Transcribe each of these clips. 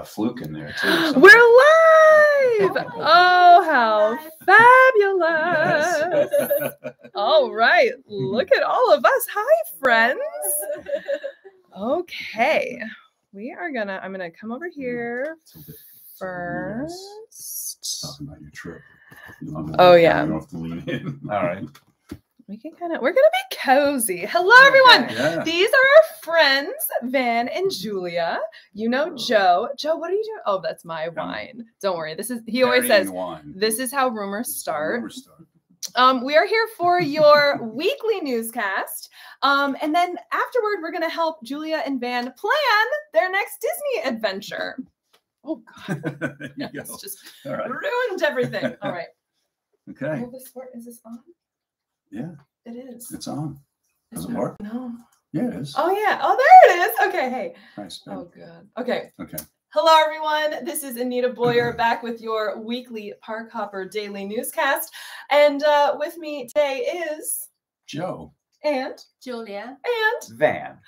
fluke in there too. We're live! Oh, how fabulous! All right, look at all of us. Hi, friends. Okay, I'm gonna come over here first. Talking about your trip. Oh yeah. You don't have to lean in. All right. We're gonna be cozy. Hello, everyone. Yeah. These are our friends, Van and Julia. You know Joe. Joe, what are you doing? Oh, that's my wine. Don't worry. He always says, this is how rumors start. We are here for your weekly newscast. And then afterward, we're gonna help Julia and Van plan their next Disney adventure. Oh God. It's just ruined everything. All right. Okay. Is this on? Yeah. It is. It's on. Does it work? No. Yeah, it is. Oh, yeah. Oh, there it is. Okay. Hey. Nice. Oh, good. Okay. Okay. Hello, everyone. This is Anita Boyer back with your weekly Park Hopper Daily Newscast. And with me today is Joe. And Julia. And Van.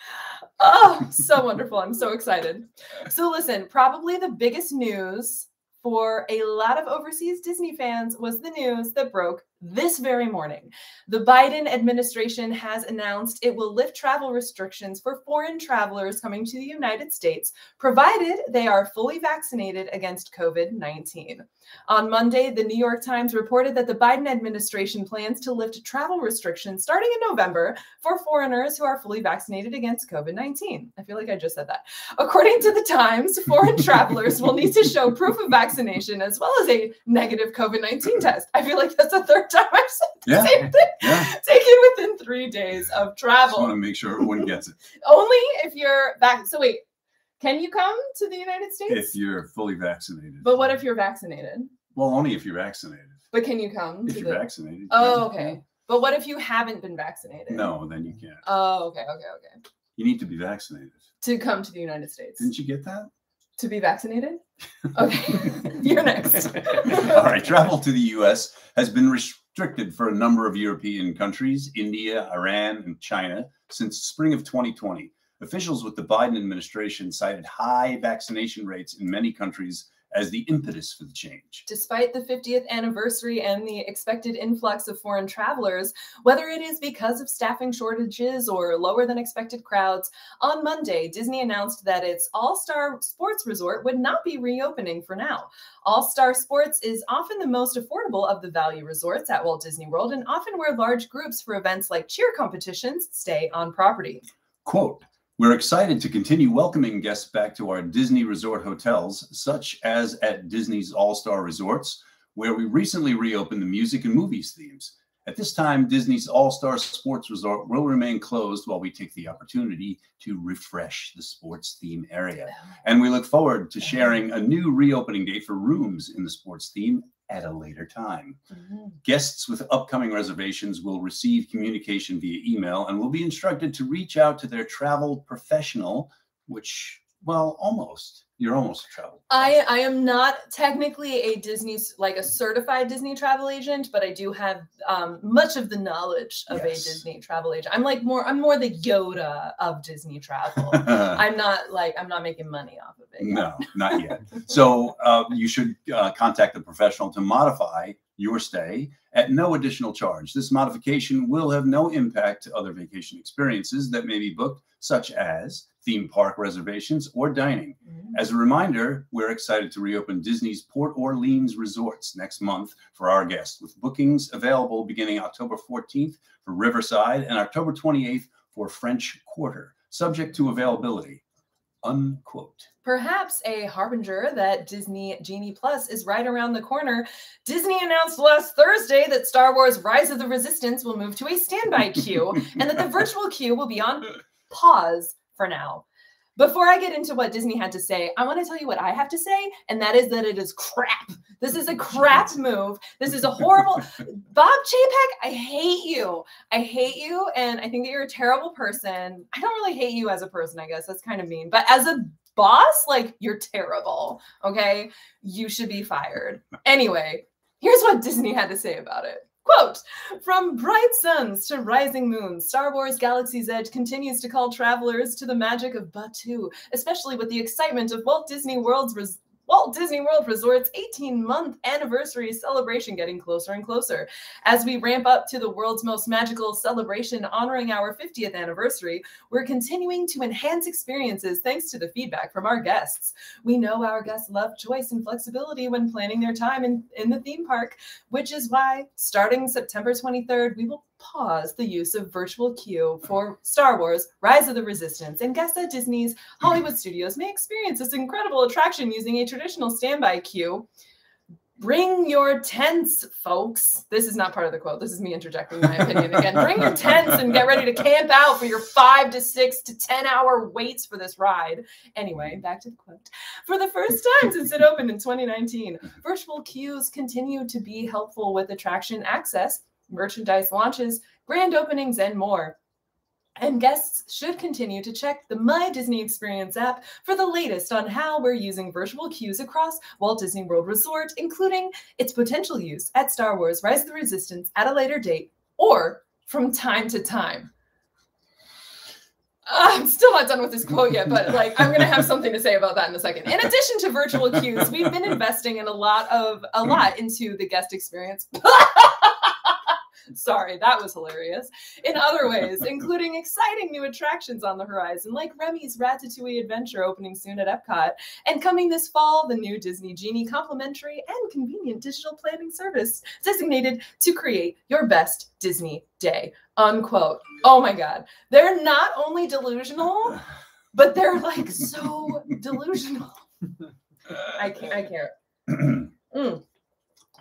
Oh, so wonderful. I'm so excited. So listen, probably the biggest news for a lot of overseas Disney fans was the news that broke this very morning. The Biden administration has announced it will lift travel restrictions for foreign travelers coming to the United States, provided they are fully vaccinated against COVID-19. On Monday, the New York Times reported that the Biden administration plans to lift travel restrictions starting in November for foreigners who are fully vaccinated against COVID-19. I feel like I just said that. According to the Times, foreign travelers will need to show proof of vaccination as well as a negative COVID-19 test. I feel like that's the third time I've said the same thing. Yeah. Taken within 3 days of travel. Just want to make sure everyone gets it. Only if you're back. So wait, can you come to the United States? If you're fully vaccinated. But what if you're vaccinated? Well, only if you're vaccinated. But can you come? If you're vaccinated. Oh, okay. But what if you haven't been vaccinated? No, then you can't. Oh, okay. You need to be vaccinated. To come to the United States. Didn't you get that? To be vaccinated? Okay. You're next. All right. Travel to the U.S. has been restricted for a number of European countries, India, Iran, and China, since spring of 2020. Officials with the Biden administration cited high vaccination rates in many countries as the impetus for the change. Despite the 50th anniversary and the expected influx of foreign travelers, whether it is because of staffing shortages or lower than expected crowds, on Monday, Disney announced that its All-Star Sports Resort would not be reopening for now. All-Star Sports is often the most affordable of the value resorts at Walt Disney World and often where large groups for events like cheer competitions stay on property. Quote, "We're excited to continue welcoming guests back to our Disney resort hotels, such as at Disney's All-Star Resorts, where we recently reopened the music and movies themes. At this time, Disney's All-Star Sports Resort will remain closed while we take the opportunity to refresh the sports theme area. And we look forward to sharing a new reopening date for rooms in the sports theme at a later time. Guests with upcoming reservations will receive communication via email and will be instructed to reach out to their travel professional, which, well, you're almost a travel. I am not technically a a certified Disney travel agent, but I do have much of the knowledge of a Disney travel agent. I'm more the Yoda of Disney travel. I'm not making money off of it. No, not yet. So you should contact the professional to modify your stay at no additional charge. This modification will have no impact to other vacation experiences that may be booked, such as theme park reservations or dining. As a reminder, we're excited to reopen Disney's Port Orleans resorts next month for our guests, with bookings available beginning October 14th for Riverside and October 28th for French Quarter, subject to availability. Unquote. Perhaps a harbinger that Disney Genie Plus is right around the corner. Disney announced last Thursday that Star Wars Rise of the Resistance will move to a standby queue and that the virtual queue will be on pause for now. Before I get into what Disney had to say, I want to tell you what I have to say, and that is that it is crap. This is a crap move. This is a horrible... Bob Chapek, I hate you. I hate you, and I think that you're a terrible person. I don't really hate you as a person, I guess. That's kind of mean. But as a boss, you're terrible, okay? You should be fired. Anyway, here's what Disney had to say about it. Quote, from bright suns to rising moons, Star Wars Galaxy's Edge continues to call travelers to the magic of Batuu, especially with the excitement of Walt Disney World Resort's 18-month anniversary celebration getting closer and closer. As we ramp up to the world's most magical celebration honoring our 50th anniversary, we're continuing to enhance experiences thanks to the feedback from our guests. We know our guests love choice and flexibility when planning their time in the theme park, which is why, starting September 23rd, we will pause the use of virtual queue for Star Wars Rise of the Resistance, and guests at Disney's Hollywood Studios may experience this incredible attraction using a traditional standby queue. Bring your tents, folks. This is not part of the quote. This is me interjecting my opinion again. Bring your tents and get ready to camp out for your 5 to 6 to 10 hour waits for this ride. Anyway, back to the quote. For the first time since it opened in 2019, virtual queues continue to be helpful with attraction access, merchandise launches, grand openings, and more. And guests should continue to check the My Disney Experience app for the latest on how we're using virtual queues across Walt Disney World Resort, including its potential use at Star Wars Rise of the Resistance at a later date or from time to time. I'm still not done with this quote yet, but I'm going to have something to say about that in a second. In addition to virtual queues, we've been investing in a lot into the guest experience. Sorry, that was hilarious. In other ways, including exciting new attractions on the horizon, like Remy's Ratatouille Adventure opening soon at Epcot, and coming this fall, the new Disney Genie complimentary and convenient digital planning service designated to create your best Disney day, unquote. Oh my God. They're not only delusional, but they're so delusional. I can't.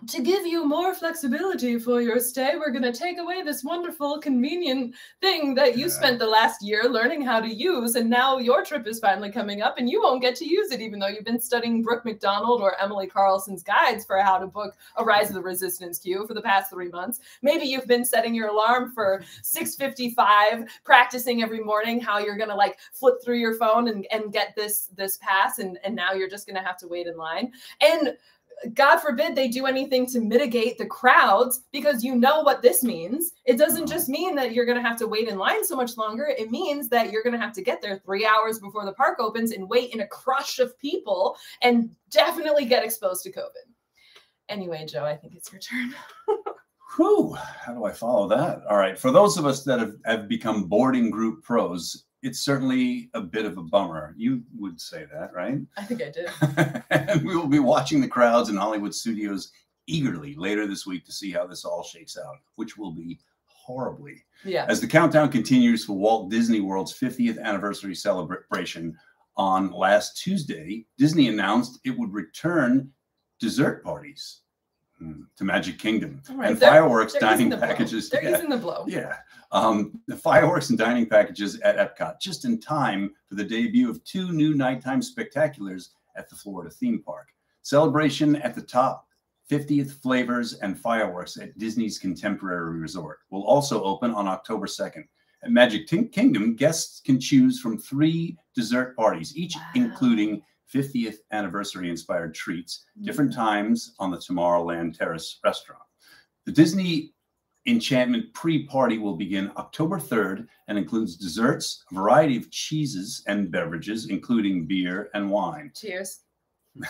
To give you more flexibility for your stay, we're going to take away this wonderful, convenient thing that you spent the last year learning how to use, and now your trip is finally coming up, and you won't get to use it, even though you've been studying Brooke McDonald or Emily Carlson's guides for how to book a Rise of the Resistance queue for the past 3 months. Maybe you've been setting your alarm for 6:55, practicing every morning how you're going to flip through your phone and get this pass, and now you're just going to have to wait in line. And God forbid they do anything to mitigate the crowds, because you know what this means. It doesn't just mean that you're going to have to wait in line so much longer. It means that you're going to have to get there 3 hours before the park opens and wait in a crush of people and definitely get exposed to COVID. Anyway, Joe, I think it's your turn. Whew, how do I follow that? All right. For those of us that have become boarding group pros, it's certainly a bit of a bummer. You would say that, right? I think I did. And we will be watching the crowds in Hollywood Studios eagerly later this week to see how this all shakes out, which will be horribly. Yeah. As the countdown continues for Walt Disney World's 50th anniversary celebration on last Tuesday, Disney announced it would return dessert parties to Magic Kingdom, right, and fireworks dining packages. They're using the blow. Yeah. The fireworks and dining packages at Epcot, just in time for the debut of 2 new nighttime spectaculars at the Florida theme park. Celebration at the top, 50th flavors and fireworks at Disney's Contemporary Resort will also open on October 2nd. At Magic Kingdom, guests can choose from 3 dessert parties, each including 50th anniversary inspired treats, different times on the Tomorrowland Terrace restaurant. The Disney Enchantment pre-party will begin October 3rd and includes desserts, a variety of cheeses and beverages, including beer and wine. Cheers.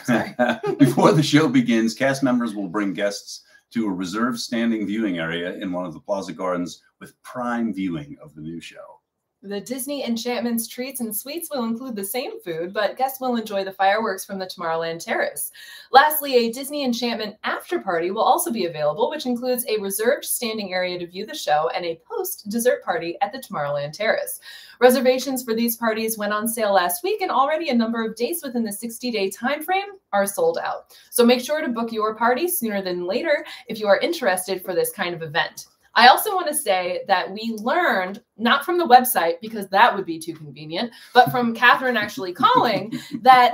Sorry. Before the show begins, cast members will bring guests to a reserved standing viewing area in one of the Plaza Gardens with prime viewing of the new show. The Disney Enchantment's treats and sweets will include the same food, but guests will enjoy the fireworks from the Tomorrowland Terrace. Lastly, a Disney Enchantment after party will also be available, which includes a reserved standing area to view the show and a post-dessert party at the Tomorrowland Terrace. Reservations for these parties went on sale last week, and already a number of dates within the 60-day time frame are sold out. So make sure to book your party sooner than later if you are interested for this kind of event. I also want to say that we learned, not from the website, because that would be too convenient, but from Catherine actually calling, that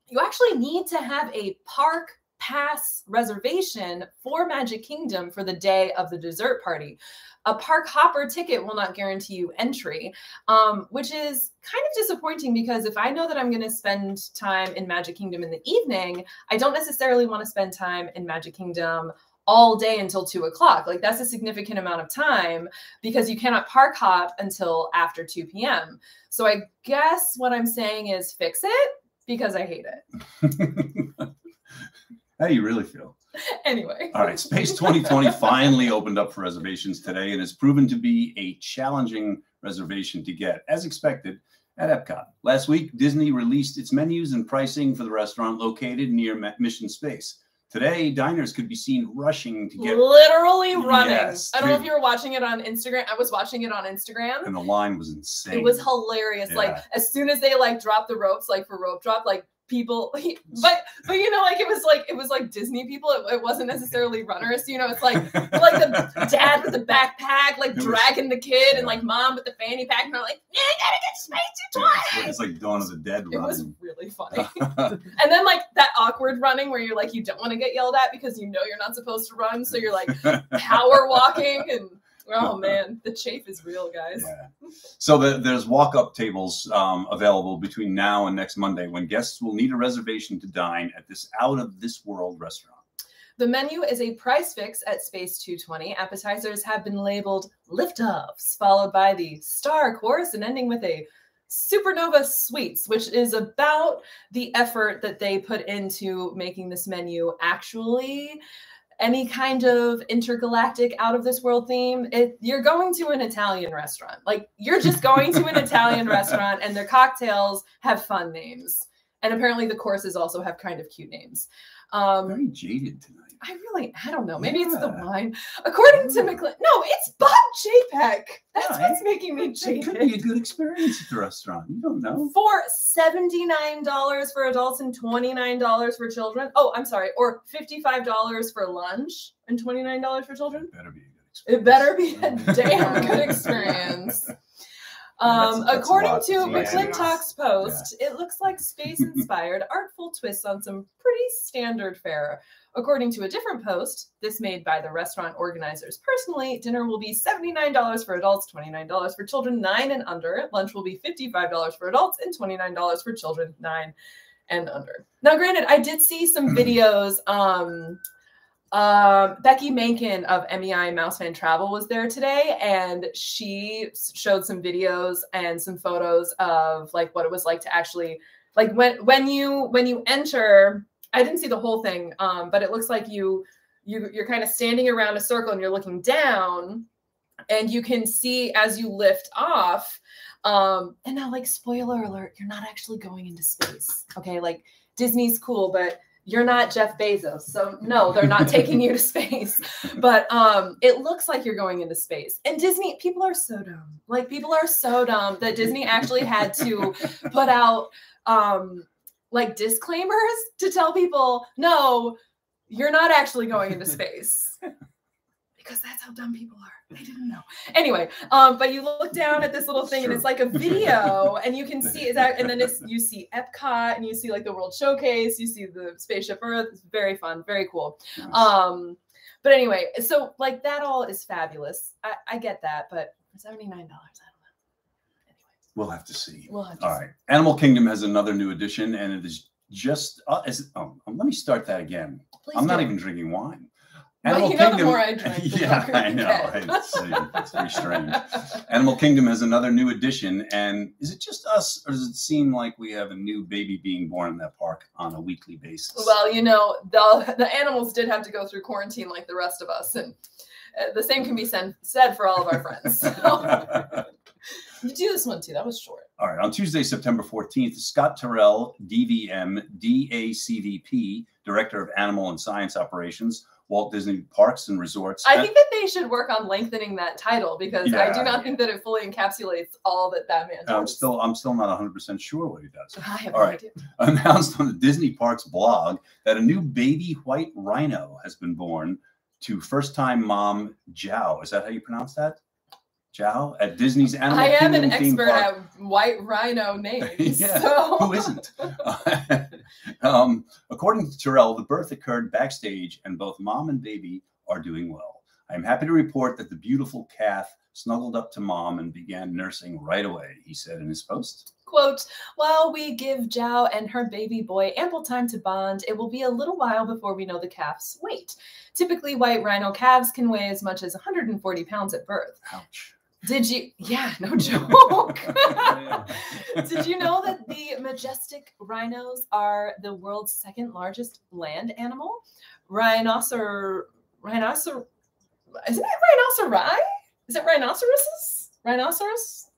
you actually need to have a park pass reservation for Magic Kingdom for the day of the dessert party. A park hopper ticket will not guarantee you entry, which is kind of disappointing, because if I know that I'm going to spend time in Magic Kingdom in the evening, I don't necessarily want to spend time in Magic Kingdom all day until 2 o'clock. Like that's a significant amount of time because you cannot park hop until after 2 p.m. So I guess what I'm saying is fix it because I hate it. How do you really feel? Anyway. All right. Space 2020 finally opened up for reservations today and has proven to be a challenging reservation to get, as expected, at Epcot. Last week, Disney released its menus and pricing for the restaurant located near Mission Space. Today, diners could be seen rushing to get... Literally running. Yes, I don't know if you were watching it on Instagram. I was watching it on Instagram. And the line was insane. It was hilarious. Yeah. Like, as soon as they, like, dropped the ropes, like, for rope drop, like, people... But you know, like, it was like Disney people. It wasn't necessarily runners. You know, it's like the dad with the backpack, like, dragging the kid, and, like, mom with the fanny pack, and they're like, yeah, you gotta get Space 220! It's like Dawn of the Dead running. It was really funny. And then, like, that awkward running where you're like, you don't want to get yelled at because you know you're not supposed to run, so you're like power walking, and oh man, the chafe is real, guys. Yeah. So there's walk-up tables available between now and next Monday when guests will need a reservation to dine at this out-of-this-world restaurant. The menu is a price fix at Space 220. Appetizers have been labeled lift-offs, followed by the star course and ending with a Supernova Sweets, which is about the effort that they put into making this menu actually any kind of intergalactic out of this world theme. You're going to an Italian restaurant. Like, you're just going to an Italian restaurant, and their cocktails have fun names. And apparently the courses also have kind of cute names. Very jaded tonight. I don't know. Maybe it's the wine. According to McLean, no, it's Bob JPEG. That's what's making me jaded. It could be a good experience at the restaurant. You don't know. For $79 for adults and $29 for children. Oh, I'm sorry. Or $55 for lunch and $29 for children. It better be a good experience. It better be a damn good experience. According to McClintock's post, it looks like space-inspired, artful twists on some pretty standard fare. According to a different post, this made by the restaurant organizers personally, dinner will be $79 for adults, $29 for children 9 and under. Lunch will be $55 for adults and $29 for children 9 and under. Now, granted, I did see some videos. Becky Mankin of MEI Mouse Fan Travel was there today, and she showed some videos and some photos of like what it was like to actually like when you enter. I didn't see the whole thing, but it looks like you're kind of standing around a circle and you're looking down, and you can see as you lift off. And now, like, spoiler alert, you're not actually going into space. Okay, like Disney's cool, but you're not Jeff Bezos. So no, they're not taking you to space. But it looks like you're going into space. And Disney, people are so dumb. Like, people are so dumb that Disney actually had to put out like disclaimers to tell people, no, you're not actually going into space. Because that's how dumb people are. They didn't know. Anyway, but you look down at this little thing and it's like a video, and you can see that, and then you see Epcot, and you see like the World Showcase, you see the Spaceship Earth. It's very fun, very cool. Nice. But anyway, so like that all is fabulous. I get that, but for $79, I don't know. Anyway, we'll have to see. All right. Animal Kingdom has another new edition, and it is just let me start that again. Please I'm not do. even drinking wine. Animal Kingdom, the more I drink, the yeah, I know. It's very strange. Animal Kingdom has another new edition, and is it just us, or does it seem like we have a new baby being born in that park on a weekly basis? Well, you know, the animals did have to go through quarantine like the rest of us, and the same can be said for all of our friends. So. You do this one too. That was short. All right. On Tuesday, September 14th, Scott Terrell, DVM, DACVP, Director of Animal and Science Operations, Walt Disney Parks and Resorts. I think that they should work on lengthening that title, because I do not think that it fully encapsulates all that man does. I'm still not 100% sure what he does. I have no idea. Announced on the Disney Parks blog that a new baby white rhino has been born to first-time mom Zhao. Is that how you pronounce that? Zhao at Disney's Animal Kingdom. I am an expert at white rhino names. Yeah, so. Who isn't? According to Terrell, the birth occurred backstage, and both mom and baby are doing well. I am happy to report that the beautiful calf snuggled up to Mom and began nursing right away, he said in his post. Quote, while we give Zhao and her baby boy ample time to bond, it will be a little while before we know the calf's weight. Typically, white rhino calves can weigh as much as 140 pounds at birth. Ouch. Did you? Yeah, no joke. Did you know that the majestic rhinos are the world's second largest land animal? Rhinoceros. Isn't it rhinoceri? Is it rhinoceroses? Rhinoceros?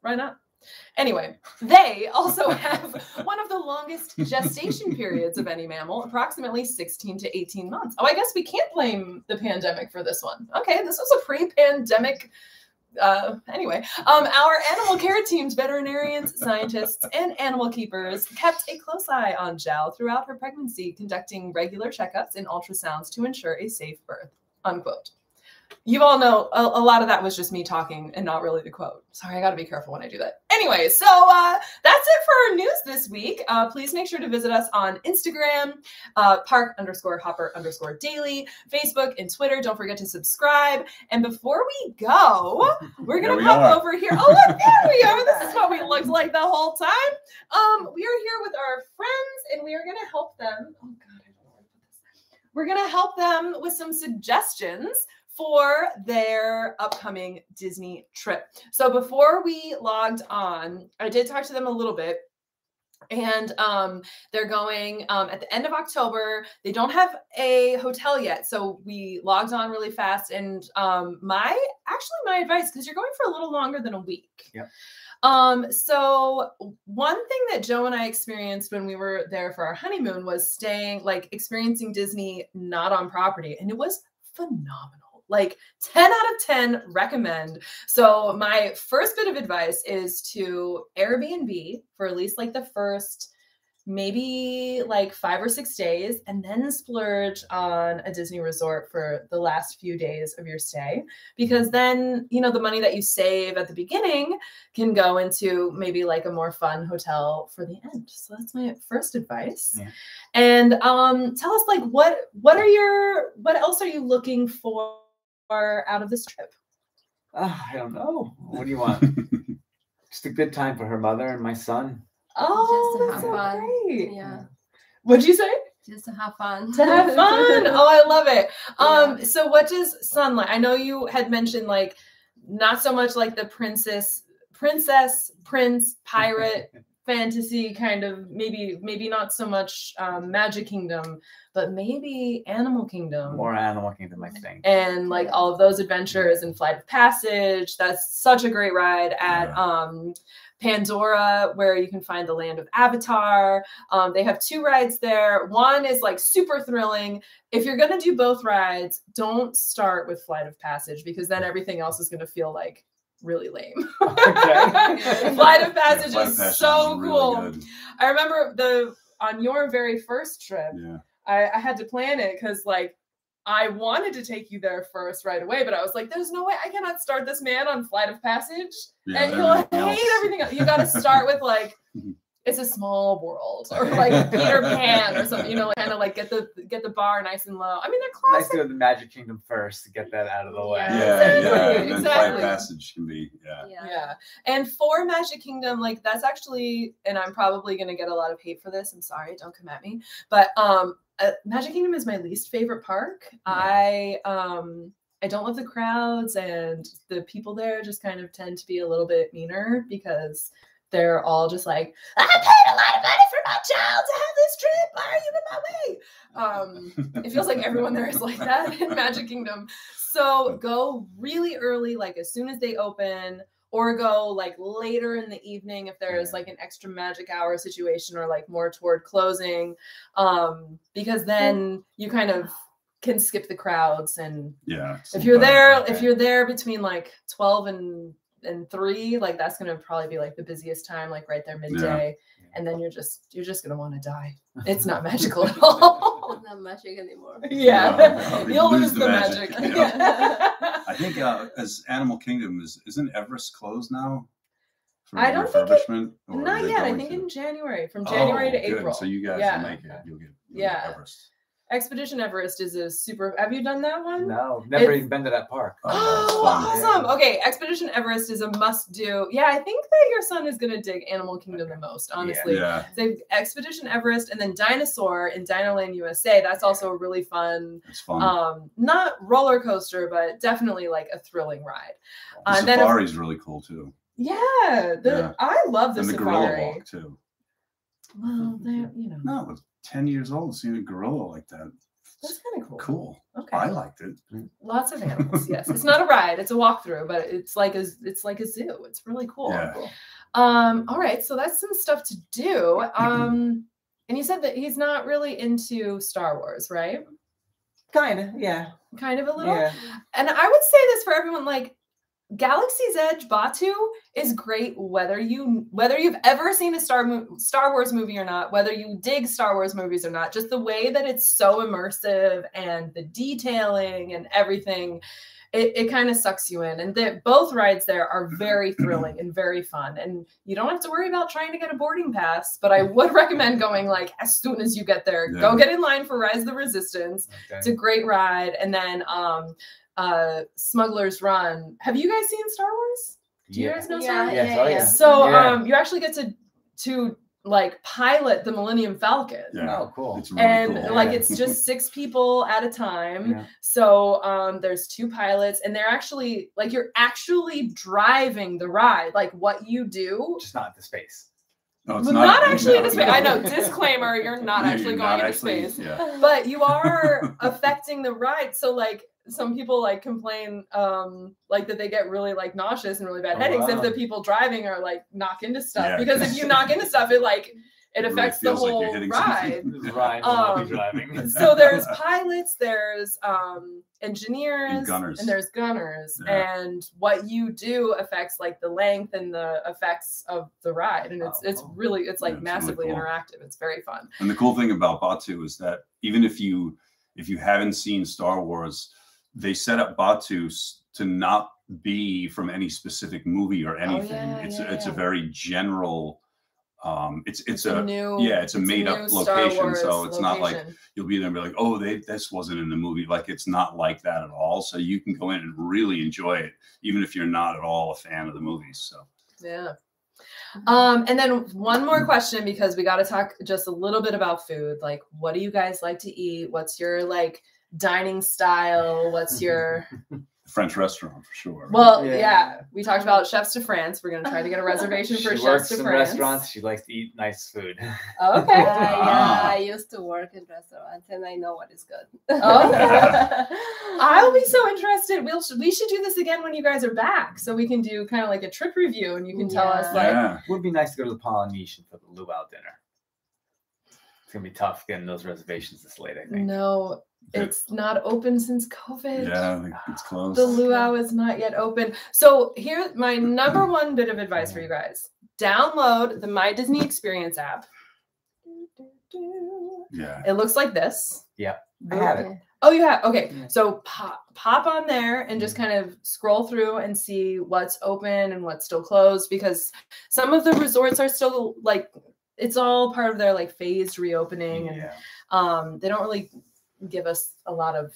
Anyway, they also have one of the longest gestation periods of any mammal, approximately 16 to 18 months. Oh, I guess we can't blame the pandemic for this one. Okay, this was a pre-pandemic. Anyway, our animal care team's veterinarians, scientists, and animal keepers kept a close eye on Zhao throughout her pregnancy, conducting regular checkups and ultrasounds to ensure a safe birth, unquote. You all know a lot of that was just me talking and not really the quote. Sorry, I got to be careful when I do that. Anyway, so that's it for our news this week. Please make sure to visit us on Instagram, park_hopper_daily, Facebook, and Twitter. Don't forget to subscribe. And before we go, we're going to pop over here. Oh, look, there we are. This is what we looked like the whole time. We are here with our friends, and we are going to help them. Oh, God, I don't know where to put this. We're going to help them with some suggestions for their upcoming Disney trip. So before we logged on, I did talk to them a little bit, and they're going at the end of October. They don't have a hotel yet, so we logged on really fast. And my advice, because you're going for a little longer than a week. Yeah. So one thing that Joe and I experienced when we were there for our honeymoon was experiencing Disney not on property, and it was phenomenal. Like 10 out of 10 recommend. So my first bit of advice is to Airbnb for at least like the first maybe like 5 or 6 days, and then splurge on a Disney resort for the last few days of your stay, because then, you know, the money that you save at the beginning can go into maybe like a more fun hotel for the end. So that's my first advice. Yeah. And tell us, like, what else are you looking for out of this trip? I don't know. What do you want? Just a good time for her mother and my son. Oh, just to have fun. Great. Yeah. What'd you say? Just to have fun. To have fun. Oh, I love it. Yeah. So what does sun like? I know you had mentioned like not so much like the princess, prince, pirate, fantasy kind of, maybe not so much Magic Kingdom, but maybe Animal Kingdom. More Animal Kingdom, I think. And like all of those adventures and Flight of Passage. That's such a great ride at Pandora, where you can find the land of Avatar. They have 2 rides there. One is like super thrilling. If you're going to do both rides, don't start with Flight of Passage, because then everything else is going to feel like really lame. Okay. Flight of Passage is so cool. Really, I remember on your very first trip, I had to plan it because like I wanted to take you there first right away, but I was like, there's no way I cannot start this man on Flight of Passage. Yeah, and he'll hate everything else. You got to start with like, It's a Small World, or like Peter Pan or something, you know, kind of like get the bar nice and low. I mean, they're classic. Nice to go to the Magic Kingdom first to get that out of the way. Yeah, exactly. Flight of Passage can be, yeah. And for Magic Kingdom, like that's actually, and I'm probably going to get a lot of hate for this. I'm sorry, don't come at me. But Magic Kingdom is my least favorite park. I don't love the crowds, and the people there just kind of tend to be a little bit meaner because they're all just like, I paid a lot of money for my child to have this trip. Why are you in my way? It feels like everyone there is like that in Magic Kingdom. So go really early, like as soon as they open, or go like later in the evening if there is like an extra magic hour situation, or like more toward closing, because then you kind of can skip the crowds. And if you're there between like 12 and 3, like that's gonna probably be like the busiest time, like right there midday, and then you're just gonna want to die. It's not magical at all. It's not magic anymore. You'll lose the magic. I think as Animal Kingdom isn't Everest closed now? I don't think not yet. I think in January, from January to April. So you guys will make it. You'll get Everest. Expedition Everest is a super. Have you done that one? No, never even been to that park. Oh, awesome. Okay, Expedition Everest is a must-do. Yeah, I think that your son is going to dig Animal Kingdom the most, honestly. Yeah. So Expedition Everest and then Dinosaur in Dinoland USA. That's also a really fun. It's fun. Not roller coaster, but definitely like a thrilling ride. The safari's really cool too. Yeah, I love the and the safari. gorilla walk too. Well, you know. No, with 10 years old, seeing a gorilla like that. That's kind of cool. Cool. Okay. I liked it. Lots of animals. Yes, it's not a ride; it's a walkthrough, but it's like a zoo. It's really cool. Yeah. All right, so that's some stuff to do. And you said that he's not really into Star Wars, right? Kind of, yeah. Kind of a little. Yeah. And I would say this for everyone, like Galaxy's Edge Batu is great whether you've ever seen a Star Wars movie or not, whether you dig Star Wars movies or not, just the way that it's so immersive and the detailing and everything, it kind of sucks you in. And both rides there are very thrilling and very fun. And you don't have to worry about trying to get a boarding pass, but I would recommend going like as soon as you get there. Yeah. Go get in line for Rise of the Resistance. Okay. It's a great ride. And then Smugglers Run. Have you guys seen Star Wars? Do you guys know Star Wars? Yeah. So you actually get to like pilot the Millennium Falcon. Yeah. Oh, cool. It's really cool. Like it's just 6 people at a time. Yeah. So there's 2 pilots and they're actually like you're actually driving the ride. Like what you do. Just not into space. No, it's not actually into space. I know, disclaimer, you're not actually going into space. Yeah. But you are affecting the ride. So like some people like complain like that they get really like nauseous and really bad headaches if the people driving are like knock into stuff. Yeah. Because if you knock into stuff, it affects the whole ride. Driving. So there's pilots, there's engineers, and there's gunners. Yeah. And what you do affects like the length and the effects of the ride. And it's like massively really cool. Interactive. It's very fun. And the cool thing about Batu is that even if you haven't seen Star Wars, they set up Batu to not be from any specific movie or anything. It's a very general. It's a made up location, so it's not like you'll be there and be like, oh, this wasn't in the movie. Like it's not like that at all. So you can go in and really enjoy it, even if you're not at all a fan of the movies. So yeah. And then one more question, because we got to talk just a little bit about food. Like, what do you guys like to eat? What's your like dining style? What's your French restaurant for sure? Well, yeah. We talked about Chefs de France. We're going to try to get a reservation for Chefs de France. Restaurants. She likes to eat nice food. Okay. I used to work in restaurants and I know what is good. Okay. I'll be so interested. We should do this again when you guys are back, so we can do kind of like a trip review and you can tell us like. Yeah. It would be nice to go to the Polynesian for the luau dinner. It's going to be tough getting those reservations this late, I think. No. It's not open since COVID. Yeah, it's closed. The luau is not yet open. So here's my number one bit of advice for you guys. Download the My Disney Experience app. Yeah. It looks like this. Yeah. I have it. Oh, you have? Okay. Yeah. So pop on there and just kind of scroll through and see what's open and what's still closed, because some of the resorts are still like, it's all part of their like phased reopening. And they don't really give us a lot of,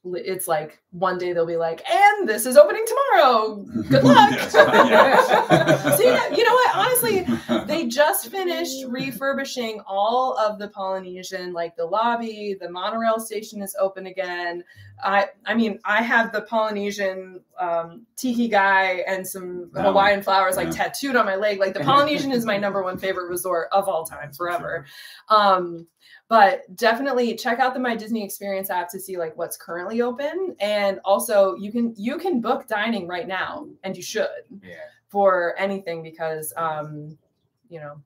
it's like one day they'll be like, and this is opening tomorrow, good luck. So you know what, honestly, they just finished refurbishing all of the Polynesian, like the lobby, the monorail station is open again. I mean, I have the Polynesian tiki guy and some Hawaiian flowers like tattooed on my leg. Like the Polynesian is my number one favorite resort of all time, forever. But definitely check out the My Disney Experience app to see like what's currently open. And also you can book dining right now, and you should for anything, because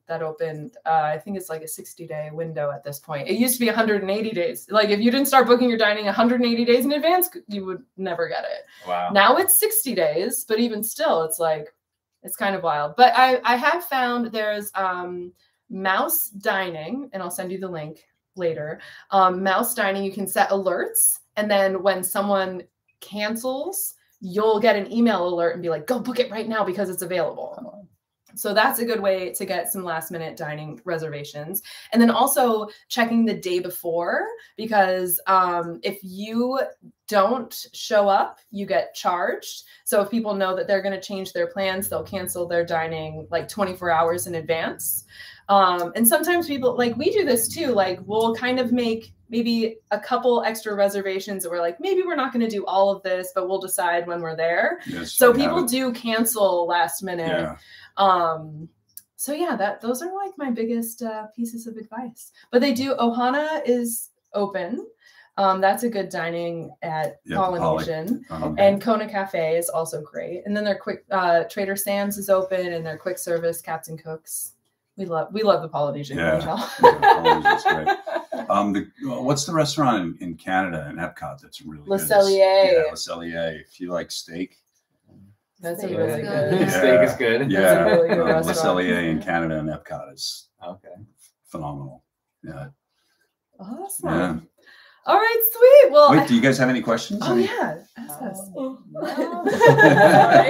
that opened, I think it's like a 60-day window at this point. It used to be 180 days. Like if you didn't start booking your dining 180 days in advance, you would never get it. Wow. Now it's 60 days, but even still, it's like, it's kind of wild. But I have found there's Mouse Dining, and I'll send you the link later. Mouse Dining, you can set alerts, and then when someone cancels, you'll get an email alert and be like, go book it right now because it's available. So that's a good way to get some last minute dining reservations. And then also checking the day before, because if you don't show up, you get charged. So if people know that they're going to change their plans, they'll cancel their dining like 24 hours in advance. And sometimes people, like we do this too, like we'll kind of make maybe a couple extra reservations that we're like, maybe we're not going to do all of this, but we'll decide when we're there. Yes, so people do cancel last minute. Yeah. So yeah, those are like my biggest pieces of advice. But they do, Ohana is open. That's a good dining at Polynesian. And Kona Cafe is also great. And then their quick Trader Sam's is open, and their quick service Captain Cook's. We love the Polynesian hotel. Polynesian's great. What's the restaurant in Canada in Epcot that's really Le good? Cellier. Yeah, Le Cellier. If you like steak. That's a Steak really is good. good. Yeah. Steak is good. Yeah, That's a really good Le restaurant. Cellier in Canada and Epcot is Okay. phenomenal. Yeah. Awesome. Yeah. All right, sweet. Well, Wait, do you guys have any questions? oh yeah, ask us. Sorry.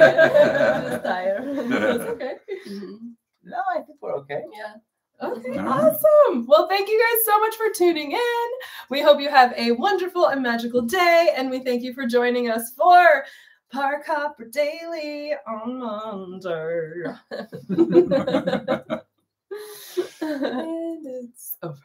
I'm just tired. That's okay. Mhm. No, I think we're okay. Yeah. Okay, All right. awesome. Well, thank you guys so much for tuning in. We hope you have a wonderful and magical day, and we thank you for joining us for Park Hopper Daily on Monday. And it's over.